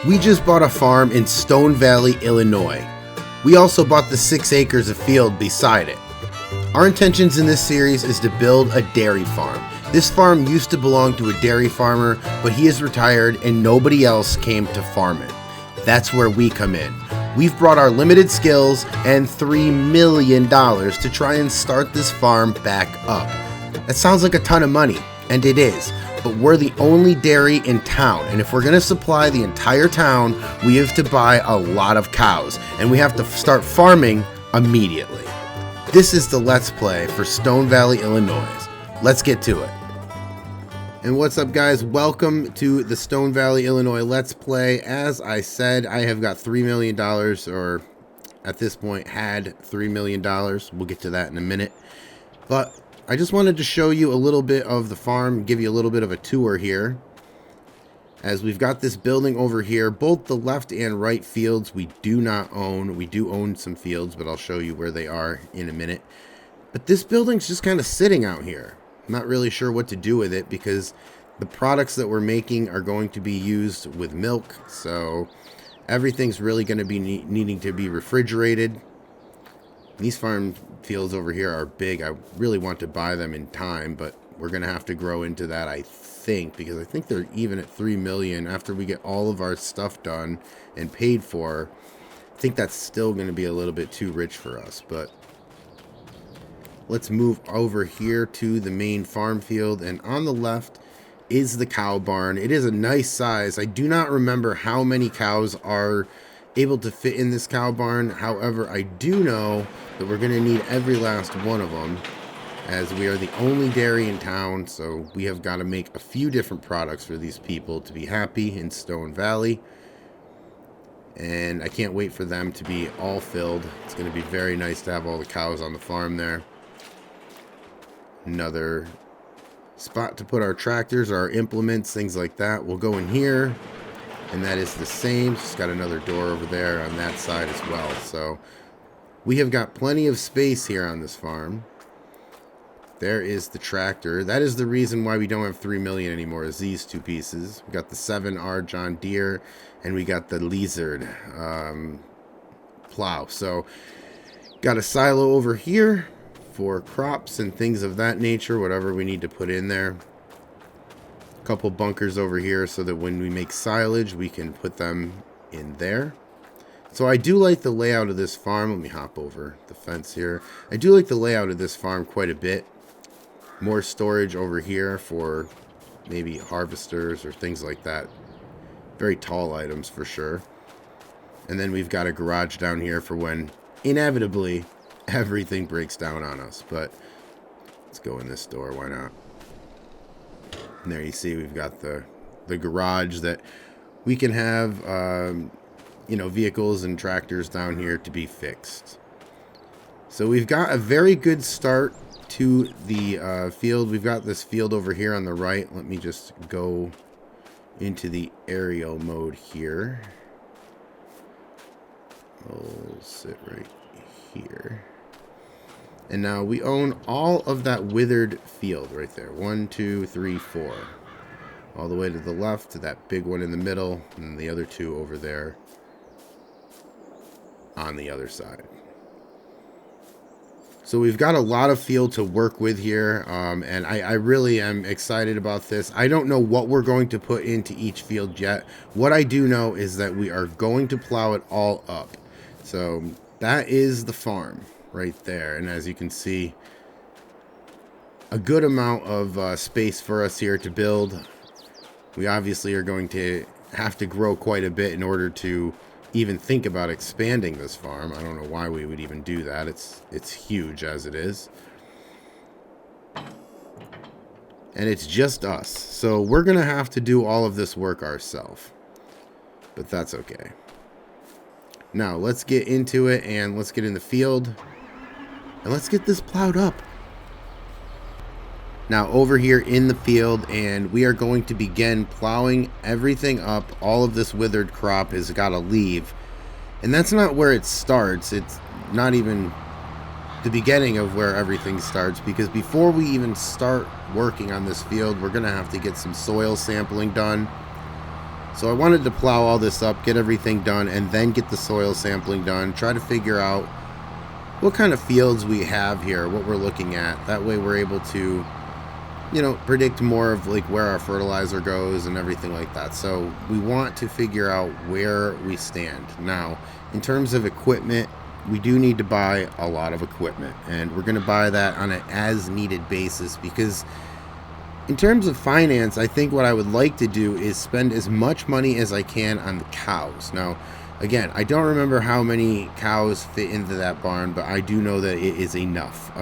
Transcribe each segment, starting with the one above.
We just bought a farm in Stone Valley, Illinois. We also bought the 6 acres of field beside it. Our intentions in this series is to build a dairy farm. This farm used to belong to a dairy farmer, but he is retired and nobody else came to farm it. That's where we come in. We've brought our limited skills and $3 million to try and start this farm back up. That sounds like a ton of money, and it is. But we're the only dairy in town, and if we're going to supply the entire town, we have to buy a lot of cows, and we have to start farming immediately. This is the Let's Play for Stone Valley, Illinois. Let's get to it. And what's up, guys? Welcome to the Stone Valley, Illinois Let's Play. As I said, I have got $3 million, or at this point had $3 million. We'll get to that in a minute. But I just wanted to show you a little bit of the farm, give you a little bit of a tour here. As we've got this building over here, both the left and right fields we do not own. We do own some fields, but I'll show you where they are in a minute. But this building's just kind of sitting out here. I'm not really sure what to do with it because the products that we're making are going to be used with milk. So everything's really going to be needing to be refrigerated. These farm fields over here are big. I really want to buy them in time, but we're going to have to grow into that, I think, because I think they're even at $3 million after we get all of our stuff done and paid for. I think that's still going to be a little bit too rich for us, but let's move over here to the main farm field, and on the left is the cow barn. It is a nice size. I do not remember how many cows are able to fit in this cow barn. However, I do know that we're going to need every last one of them, as we are the only dairy in town, so we have got to make a few different products for these people to be happy in Stone Valley. And I can't wait for them to be all filled. It's going to be very nice to have all the cows on the farm there. Another spot to put our tractors, our implements, things like that. We'll go in here, and that is the same. Just got another door over there on that side as well. So we have got plenty of space here on this farm. There is the tractor. That is the reason why we don't have $3 million anymore, is these two pieces. We got the 7R John Deere, and we got the Lizard plow. So got a silo over here for crops and things of that nature, whatever we need to put in there. A couple bunkers over here so that when we make silage, we can put them in there. So I do like the layout of this farm. Let me hop over the fence here. I do like the layout of this farm quite a bit. More storage over here for maybe harvesters or things like that. Very tall items for sure. And then we've got a garage down here for when inevitably everything breaks down on us. But let's go in this door, why not? And there you see we've got the garage that we can have vehicles and tractors down here to be fixed. So we've got a very good start to the field. We've got this field over here on the right. Let me just go into the aerial mode here. I'll sit right here. And now we own all of that withered field right there. 1, 2, 3, 4. All the way to the left to that big one in the middle, and the other two over there on the other side. So we've got a lot of field to work with here, and I really am excited about this. I don't know what we're going to put into each field yet. What I do know is that we are going to plow it all up. So that is the farm right there, and as you can see, a good amount of space for us here to build. We obviously are going to have to grow quite a bit in order to even think about expanding this farm. I don't know why we would even do that. It's huge as it is. And it's just us. So we're going to have to do all of this work ourselves. But that's okay. Now let's get into it, and let's get in the field. And let's get this plowed up. Now over here in the field, and we are going to begin plowing everything up. All of this withered crop has got to leave. And that's not where it starts. It's not even the beginning of where everything starts, because before we even start working on this field, we're going to have to get some soil sampling done. So I wanted to plow all this up, get everything done, and then get the soil sampling done, try to figure out what kind of fields we have here, what we're looking at. That way we're able to, predict more of like where our fertilizer goes and everything like that. So we want to figure out where we stand. Now, in terms of equipment, we do need to buy a lot of equipment, and we're going to buy that on an as needed basis, because in terms of finance, I think what I would like to do is spend as much money as I can on the cows. Now, again, I don't remember how many cows fit into that barn, but I do know that it is enough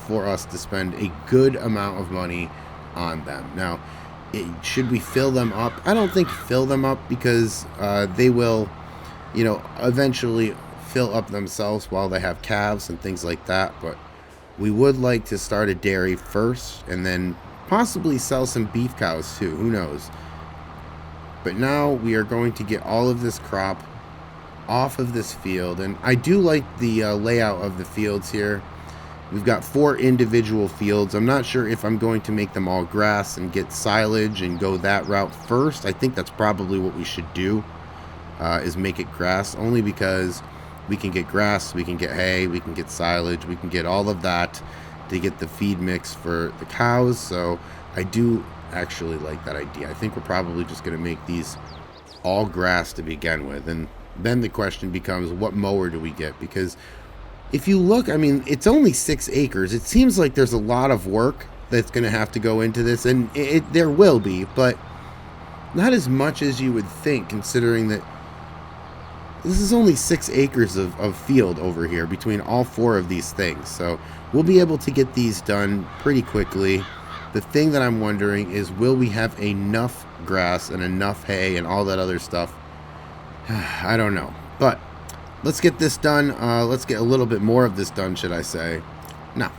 for us to spend a good amount of money on them. Now, should we fill them up? I don't think fill them up, because they will, eventually fill up themselves while they have calves and things like that. But we would like to start a dairy first, and then possibly sell some beef cows too, who knows. But now we are going to get all of this crop off of this field, and I do like the layout of the fields here. We've got 4 individual fields. I'm not sure if I'm going to make them all grass and get silage and go that route first. I think that's probably what we should do, is make it grass, only because we can get grass, we can get hay, we can get silage, we can get all of that to get the feed mix for the cows. So I do actually like that idea. I think we're probably just going to make these all grass to begin with, and then the question becomes, what mower do we get? Because if you look, I mean, it's only 6 acres. It seems like there's a lot of work that's going to have to go into this, and there will be, but not as much as you would think, considering that this is only 6 acres of field over here between all 4 of these things. So we'll be able to get these done pretty quickly. The thing that I'm wondering is, will we have enough grass and enough hay and all that other stuff? I don't know. But let's get this done. Let's get a little bit more of this done, should I say. Now,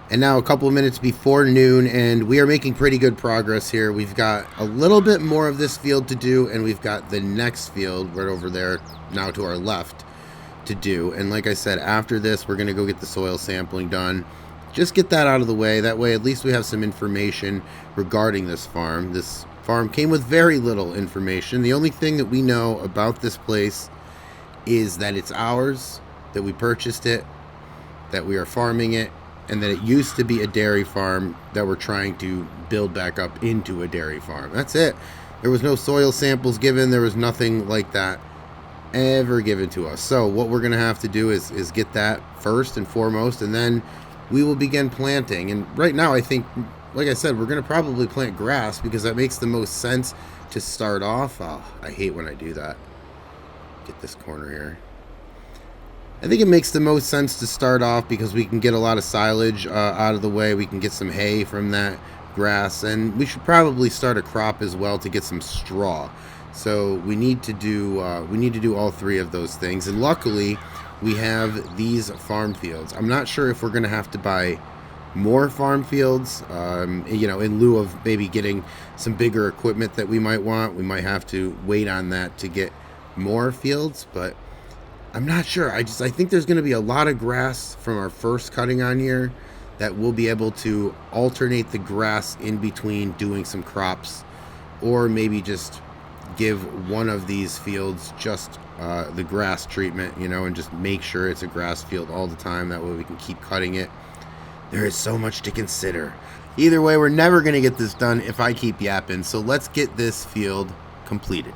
And now a couple of minutes before noon, and we are making pretty good progress here. We've got a little bit more of this field to do, and we've got the next field right over there now to our left to do. And like I said, after this, we're going to go get the soil sampling done. Just get that out of the way. That way, at least we have some information regarding this farm. This farm came with very little information. The only thing that we know about this place is that it's ours, that we purchased it, that we are farming it, and that it used to be a dairy farm that we're trying to build back up into a dairy farm. That's it. There was no soil samples given. There was nothing like that ever given to us. So what we're going to have to do is get that first and foremost, and then we will begin planting. And right now, I think, like I said, we're going to probably plant grass because that makes the most sense to start off. Oh, I hate when I do that. Get this corner here. I think it makes the most sense to start off because we can get a lot of silage out of the way. We can get some hay from that grass, and we should probably start a crop as well to get some straw. So we need to do all three of those things. And luckily, we have these farm fields. I'm not sure if we're going to have to buy more farm fields, in lieu of maybe getting some bigger equipment that we might want. We might have to wait on that to get more fields, but I'm not sure. I think there's going to be a lot of grass from our first cutting on here that we'll be able to alternate the grass in between doing some crops, or maybe just give one of these fields just the grass treatment, and just make sure it's a grass field all the time. That way we can keep cutting it. There is so much to consider. Either way, we're never going to get this done if I keep yapping. So let's get this field completed.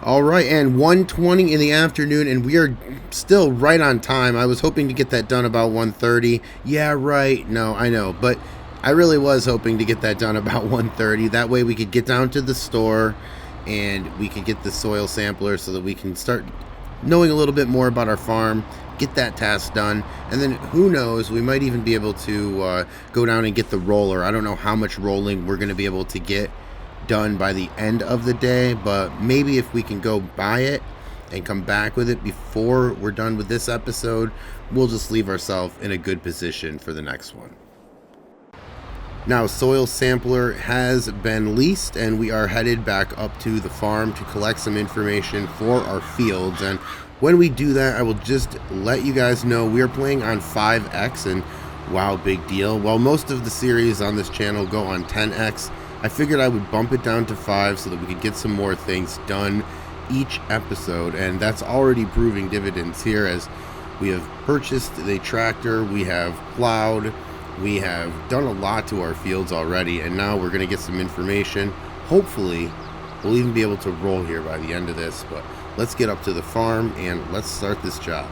All right, and 1:20 in the afternoon, and we are still right on time. I was hoping to get that done about 1:30. Yeah, right. No, I know, but I really was hoping to get that done about 1:30. That way we could get down to the store and we could get the soil sampler so that we can start knowing a little bit more about our farm, get that task done, and then who knows, we might even be able to go down and get the roller. I don't know how much rolling we're going to be able to get done by the end of the day, but maybe if we can go buy it and come back with it before we're done with this episode, we'll just leave ourselves in a good position for the next one. Now, soil sampler has been leased, and we are headed back up to the farm to collect some information for our fields. And when we do that, I will just let you guys know we are playing on 5X, and wow, big deal. While most of the series on this channel go on 10X, I figured I would bump it down to 5 so that we could get some more things done each episode, and that's already proving dividends here as we have purchased the tractor, we have plowed, we have done a lot to our fields already, and now we're going to get some information. Hopefully, we'll even be able to roll here by the end of this, but let's get up to the farm and let's start this job.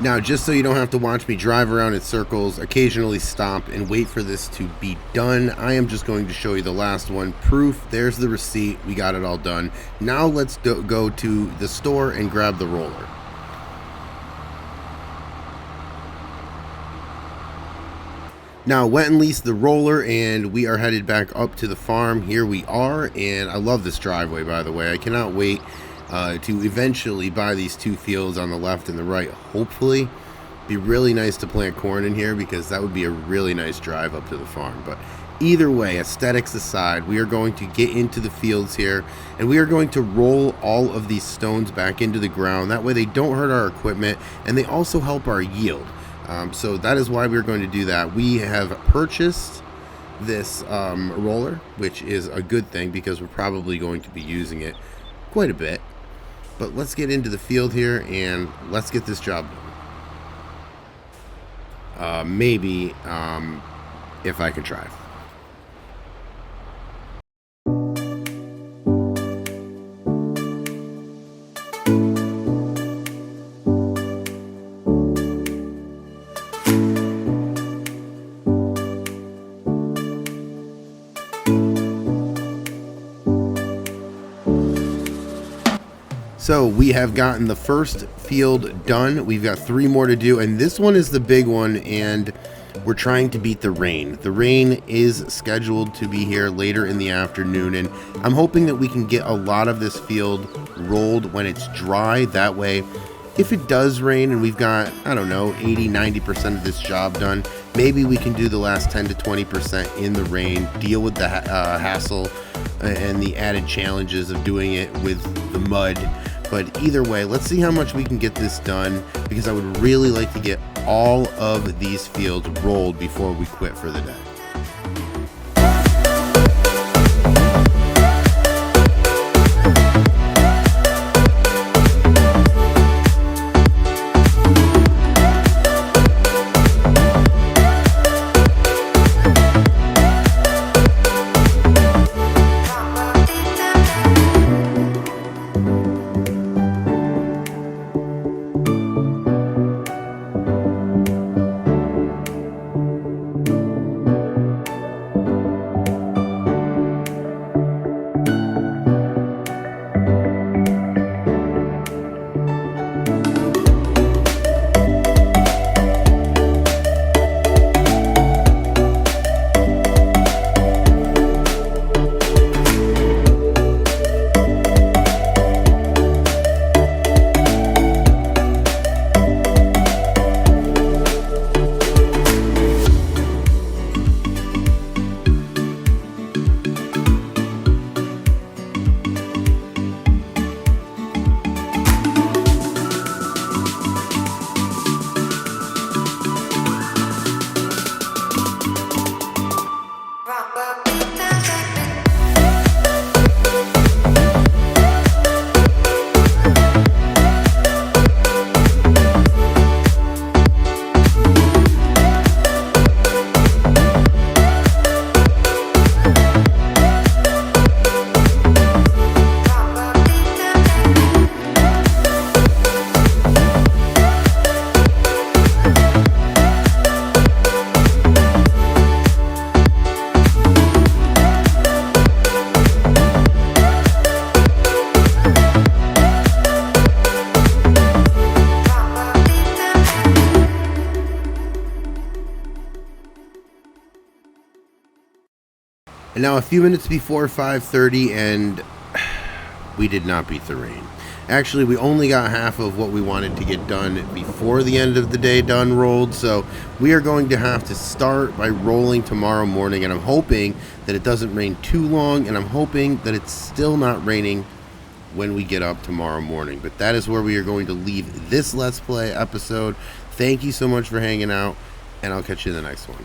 Now, just so you don't have to watch me drive around in circles, occasionally stop and wait for this to be done, I am just going to show you the last one. Proof, there's the receipt, we got it all done. Now let's go to the store and grab the roller. Now, went and leased the roller, and we are headed back up to the farm. Here we are, and I love this driveway, by the way. I cannot wait to eventually buy these two fields on the left and the right. Hopefully, be really nice to plant corn in here, because that would be a really nice drive up to the farm. But either way, aesthetics aside, we are going to get into the fields here, and we are going to roll all of these stones back into the ground. That way they don't hurt our equipment, and they also help our yield. So that is why we're going to do that. We have purchased this roller, which is a good thing because we're probably going to be using it quite a bit. But let's get into the field here and let's get this job done. Maybe if I can drive. So we have gotten the first field done. We've got 3 more to do, and this one is the big one, and we're trying to beat the rain. The rain is scheduled to be here later in the afternoon, and I'm hoping that we can get a lot of this field rolled when it's dry. That way, if it does rain and we've got, I don't know, 80-90% of this job done, maybe we can do the last 10 to 20% in the rain, deal with the hassle and the added challenges of doing it with the mud. But either way, let's see how much we can get this done, because I would really like to get all of these fields rolled before we quit for the day. And now a few minutes before 5:30, and we did not beat the rain. Actually, we only got half of what we wanted to get done before the end of the day done rolled, so we are going to have to start by rolling tomorrow morning, and I'm hoping that it doesn't rain too long, and I'm hoping that it's still not raining when we get up tomorrow morning. But that is where we are going to leave this Let's Play episode. Thank you so much for hanging out, and I'll catch you in the next one.